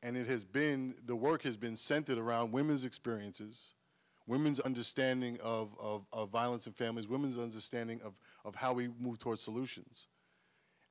And it has been, the work has been centered around women's experiences, women's understanding of violence in families, women's understanding of how we move towards solutions.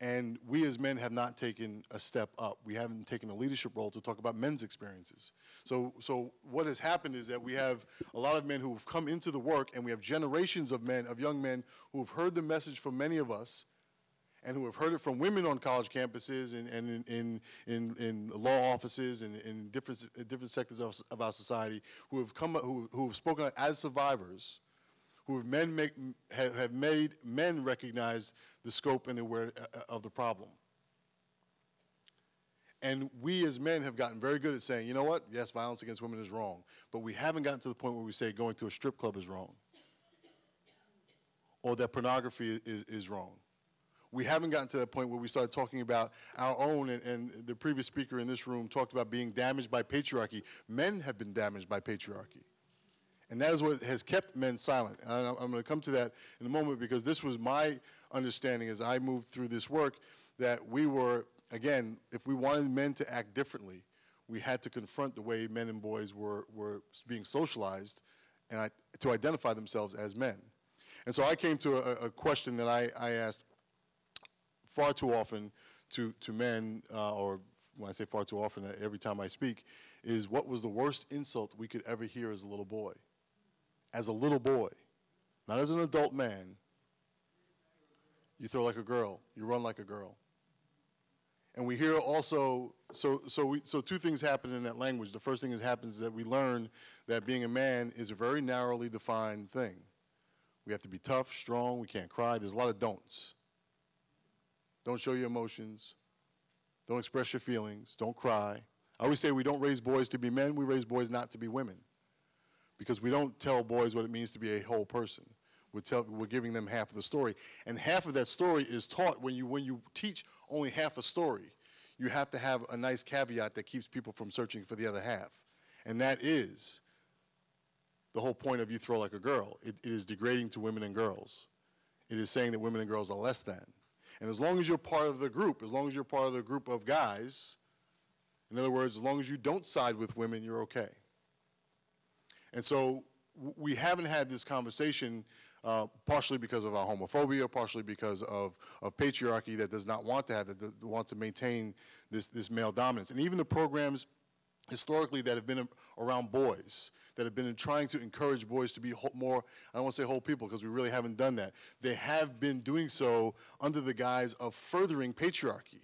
And we as men have not taken a step up. We haven't taken a leadership role to talk about men's experiences. So what has happened is that we have a lot of men who have come into the work, and we have generations of men, of young men, who have heard the message from many of us, and who have heard it from women on college campuses and in law offices and in different sectors of our society, who have spoken as survivors, who have made men recognize the scope and awareness of the problem. And we as men have gotten very good at saying, you know what, yes, violence against women is wrong, but we haven't gotten to the point where we say going to a strip club is wrong, or that pornography is wrong. We haven't gotten to that point where we start talking about our own, and the previous speaker in this room talked about being damaged by patriarchy. Men have been damaged by patriarchy. And that is what has kept men silent. And I'm going to come to that in a moment, because this was my understanding as I moved through this work, that we were, again, if we wanted men to act differently, we had to confront the way men and boys were being socialized and to identify themselves as men. And so I came to a question that I asked far too often to men, or when I say far too often, every time I speak, is what was the worst insult we could ever hear as a little boy? As a little boy, not as an adult man. You throw like a girl, you run like a girl. And we hear also, so two things happen in that language. The first thing that happens is that we learn that being a man is a very narrowly defined thing. We have to be tough, strong, we can't cry. There's a lot of don'ts. Don't show your emotions. Don't express your feelings. Don't cry. I always say we don't raise boys to be men, we raise boys not to be women. Because we don't tell boys what it means to be a whole person. We're giving them half of the story. And half of that story is taught when you teach only half a story. You have to have a nice caveat that keeps people from searching for the other half. And that is the whole point of you throw like a girl. It is degrading to women and girls. It is saying that women and girls are less than. And as long as you're part of the group, as long as you're part of the group of guys, in other words, as long as you don't side with women, you're okay. And so we haven't had this conversation partially because of our homophobia, partially because of patriarchy that does not want to have, that wants to maintain this male dominance. And even the programs historically that have been around boys, that have been trying to encourage boys to be more, I don't want to say whole people because we really haven't done that. They have been doing so under the guise of furthering patriarchy.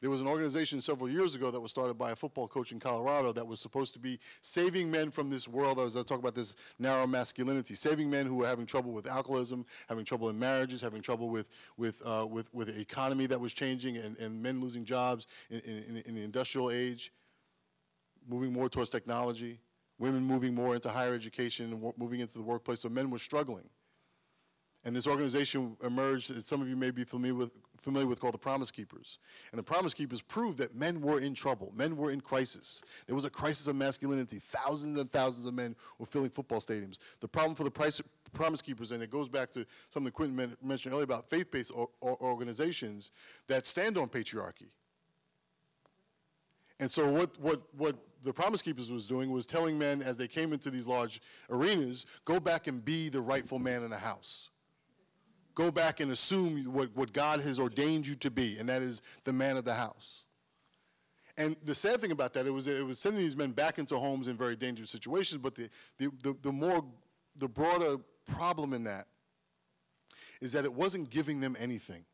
There was an organization several years ago that was started by a football coach in Colorado that was supposed to be saving men from this world, as I talk about this narrow masculinity, saving men who were having trouble with alcoholism, having trouble in marriages, having trouble with the economy that was changing and men losing jobs in the industrial age, moving more towards technology, women moving more into higher education and moving into the workplace, so men were struggling. And this organization emerged, that some of you may be familiar with, called the Promise Keepers. And the Promise Keepers proved that men were in trouble. Men were in crisis. There was a crisis of masculinity. Thousands and thousands of men were filling football stadiums. The problem for the Promise Keepers, and it goes back to something Quentin mentioned earlier about faith-based organizations that stand on patriarchy. And so what the Promise Keepers was doing was telling men as they came into these large arenas, go back and be the rightful man in the house. Go back and assume what God has ordained you to be, and that is the man of the house. And the sad thing about that, it was sending these men back into homes in very dangerous situations, but the broader problem in that is that it wasn't giving them anything.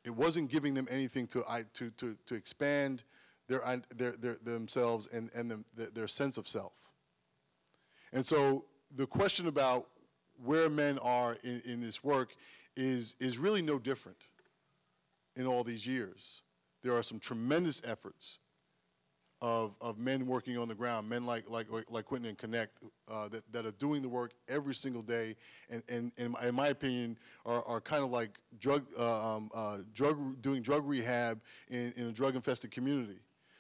It wasn't giving them anything to expand themselves and their sense of self. And so the question about where men are in this work is really no different in all these years. There are some tremendous efforts of men working on the ground, men like Quentin and Connect that are doing the work every single day, and in my opinion are kind of like doing drug rehab in a drug-infested community,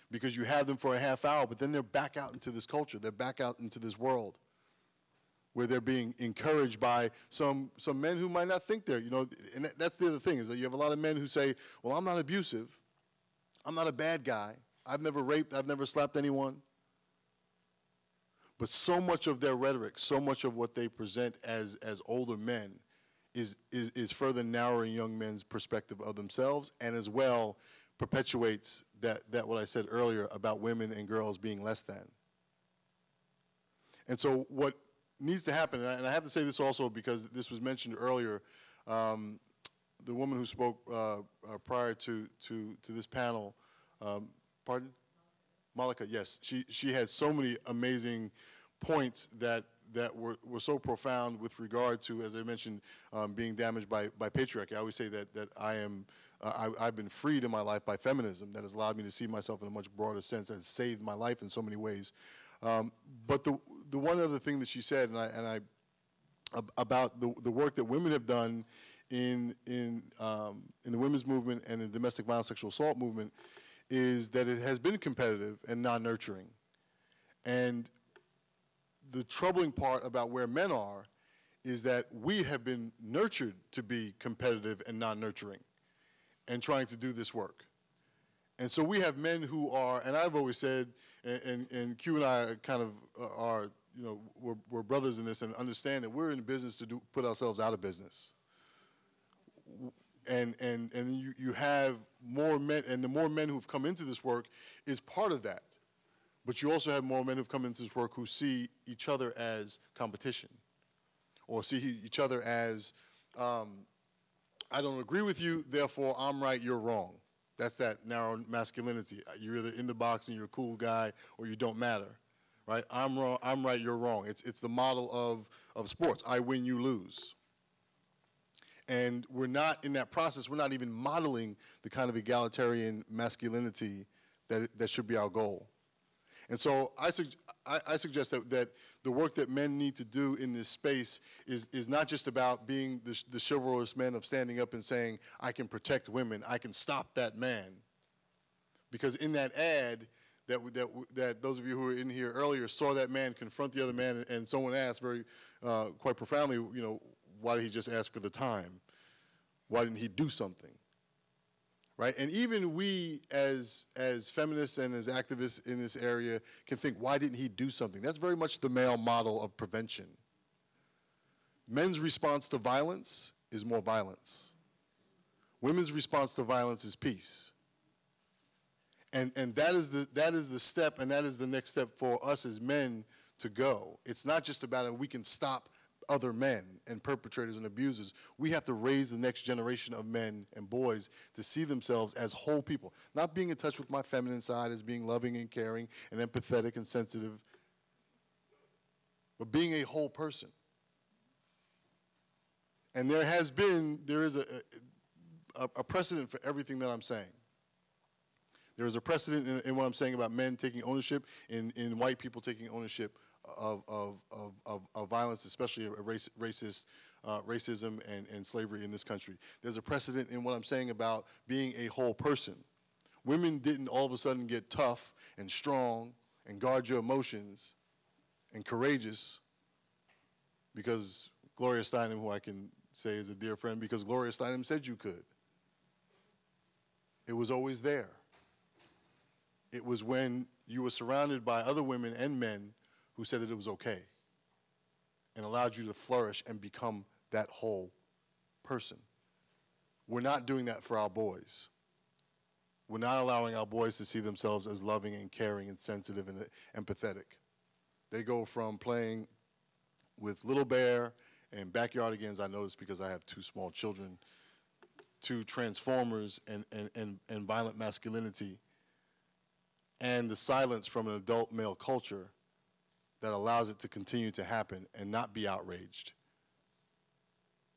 because you have them for a half hour, but then they're back out into this culture, they're back out into this world, where they're being encouraged by some men who might not think they're, and that's the other thing, is that you have a lot of men who say, well, I'm not abusive, I'm not a bad guy, I've never raped, I've never slapped anyone. But so much of their rhetoric, so much of what they present as older men is further narrowing young men's perspective of themselves, and as well perpetuates that what I said earlier about women and girls being less than. And so what needs to happen, and I have to say this also because this was mentioned earlier, the woman who spoke prior to this panel, pardon? Malika, yes. She had so many amazing points that were so profound with regard to, as I mentioned, being damaged by patriarchy. I always say that I've been freed in my life by feminism that has allowed me to see myself in a much broader sense and saved my life in so many ways. But the one other thing that she said, about the work that women have done in the women's movement and the domestic violence sexual assault movement, is that it has been competitive and non-nurturing. And the troubling part about where men are is that we have been nurtured to be competitive and non-nurturing and trying to do this work. And so we have men who are, and I've always said, and Q and I kind of are, you know, we're brothers in this and understand that we're in business to put ourselves out of business. And you have more men, and the more men who've come into this work is part of that. But you also have more men who've come into this work who see each other as competition, or see each other as, I don't agree with you, therefore I'm right, you're wrong. That's that narrow masculinity. You're either in the box and you're a cool guy, or you don't matter, right? I'm wrong, I'm right, you're wrong. It's the model of sports. I win, you lose. And we're not, in that process, we're not even modeling the kind of egalitarian masculinity that should be our goal. And so I suggest that the work that men need to do in this space is not just about being the chivalrous men of standing up and saying, I can protect women, I can stop that man. Because in that ad, that those of you who were in here earlier saw that man confront the other man, and someone asked quite profoundly, you know, why did he just ask for the time? Why didn't he do something? Right? And even we as feminists and as activists in this area can think, why didn't he do something? That's very much the male model of prevention. Men's response to violence is more violence. Women's response to violence is peace. And that is the step, and that is the next step for us as men to go. It's not just about it, we can stop other men and perpetrators and abusers. We have to raise the next generation of men and boys to see themselves as whole people, not being in touch with my feminine side as being loving and caring and empathetic and sensitive, but being a whole person. And there is a precedent for everything that I'm saying. There is a precedent in what I'm saying about men taking ownership, in white people taking ownership of violence, especially racism and slavery in this country. There's a precedent in what I'm saying about being a whole person. Women didn't all of a sudden get tough and strong and guard your emotions and courageous because Gloria Steinem, who I can say is a dear friend, because Gloria Steinem said you could. It was always there. It was when you were surrounded by other women and men who said that it was okay and allowed you to flourish and become that whole person. We're not doing that for our boys. We're not allowing our boys to see themselves as loving and caring and sensitive and empathetic. They go from playing with Little Bear and Backyardigans, I noticed because I have 2 small children, to Transformers and violent masculinity and the silence from an adult male culture that allows it to continue to happen and not be outraged.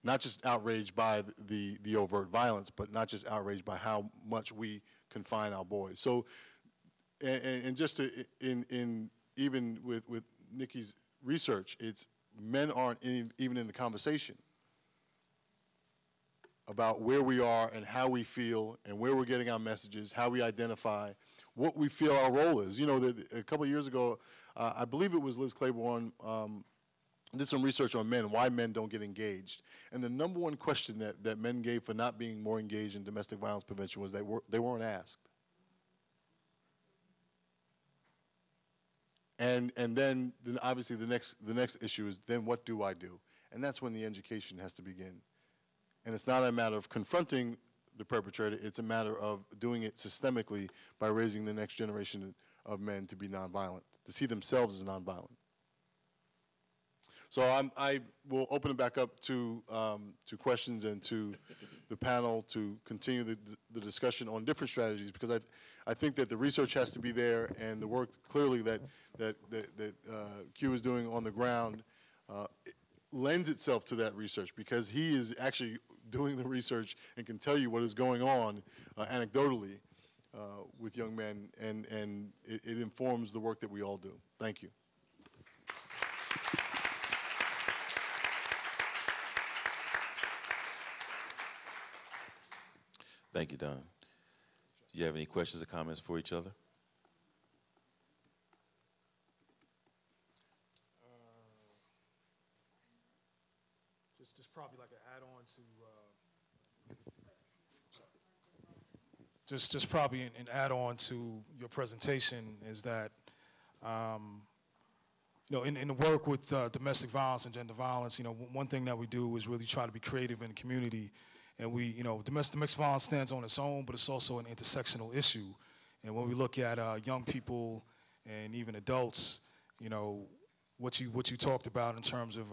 Not just outraged by the overt violence, but not just outraged by how much we confine our boys. So, and just to, even with Nikki's research, it's men aren't even in the conversation about where we are and how we feel and where we're getting our messages, how we identify, what we feel our role is. You know, a couple of years ago, I believe it was Liz Claiborne, did some research on men, why men don't get engaged. And the number one question that men gave for not being more engaged in domestic violence prevention was they weren't asked. then obviously the next issue is, then what do I do? And that's when the education has to begin. And it's not a matter of confronting the perpetrator, it's a matter of doing it systemically by raising the next generation of men to be nonviolent, to see themselves as nonviolent. So I will open it back up to questions and to the panel to continue the discussion on different strategies, because I think that the research has to be there, and the work clearly that Q is doing on the ground lends itself to that research, because he is actually doing the research and can tell you what is going on anecdotally with young men, and it informs the work that we all do. Thank you. Thank you, Don. Do you have any questions or comments for each other? Just probably like an add-on to, just probably an add-on to your presentation is that, you know, in the work with domestic violence and gender violence, you know, one thing that we do is really try to be creative in the community. And we, you know, domestic violence stands on its own, but it's also an intersectional issue. And when we look at young people and even adults, you know, what you talked about in terms of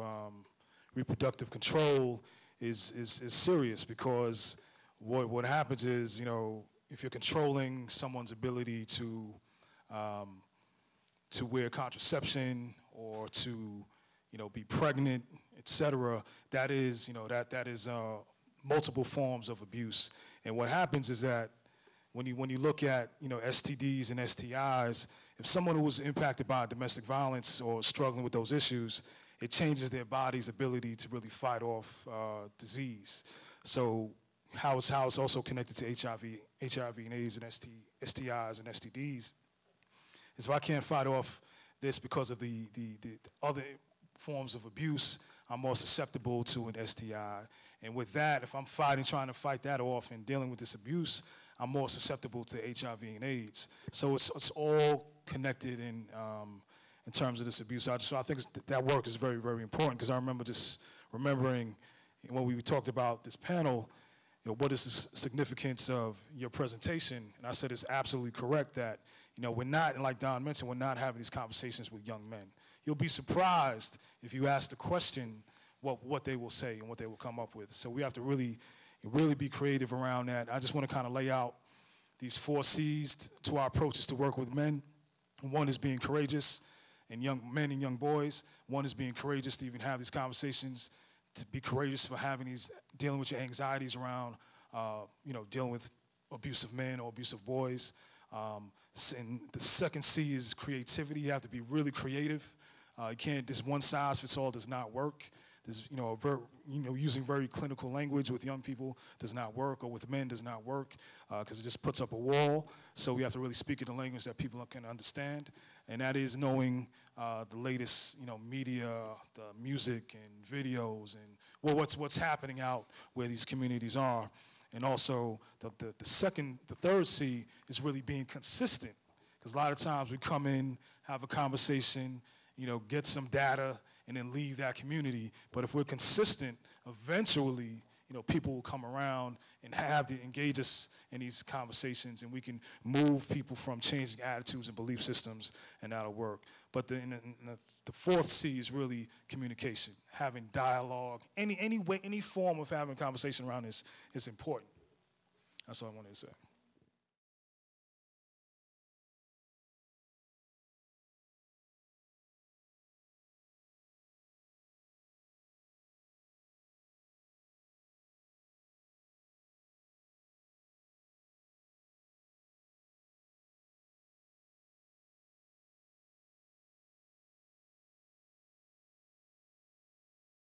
reproductive control is serious, because what happens is, you know, if you're controlling someone's ability to wear contraception or to, you know, be pregnant, et cetera, that is, you know, that is multiple forms of abuse. And what happens is that when you look at, you know, STDs and STIs, if someone who was impacted by domestic violence or struggling with those issues, it changes their body's ability to really fight off disease. So how it's also connected to HIV and AIDS and STIs and STDs is, if I can't fight off this because of the other forms of abuse, I'm more susceptible to an STI. And with that, if I'm trying to fight that off and dealing with this abuse, I'm more susceptible to HIV and AIDS. So it's all connected in terms of this abuse. So I think that work is very, very important, because I remember just remembering when we talked about this panel, you know, what is the significance of your presentation? And I said it's absolutely correct that, you know, we're not, and like Don mentioned, we're not having these conversations with young men. You'll be surprised if you ask the question what they will say and what they will come up with. So we have to really be creative around that. I just want to kind of lay out these 4 C's to our approaches to work with men. One is being courageous, and young men and young boys. One is being courageous to even have these conversations, to be courageous for dealing with your anxieties around, you know, dealing with abusive men or abusive boys. And the second C is creativity. You have to be really creative. You can't, this one size fits all does not work. There's, you know, using very clinical language with young people does not work, or with men does not work, because it just puts up a wall. So we have to really speak in a language that people can understand, and that is knowing the latest, you know, media, the music and videos, and well, what's happening out where these communities are. And also the third C is really being consistent, because a lot of times we come in, have a conversation, you know, get some data, and then leave that community. But if we're consistent, eventually, you know, people will come around and engage us in these conversations, and we can move people from changing attitudes and belief systems, and that'll work. But the 4th C is really communication, having dialogue. Any form of having a conversation around this is important. That's all I wanted to say.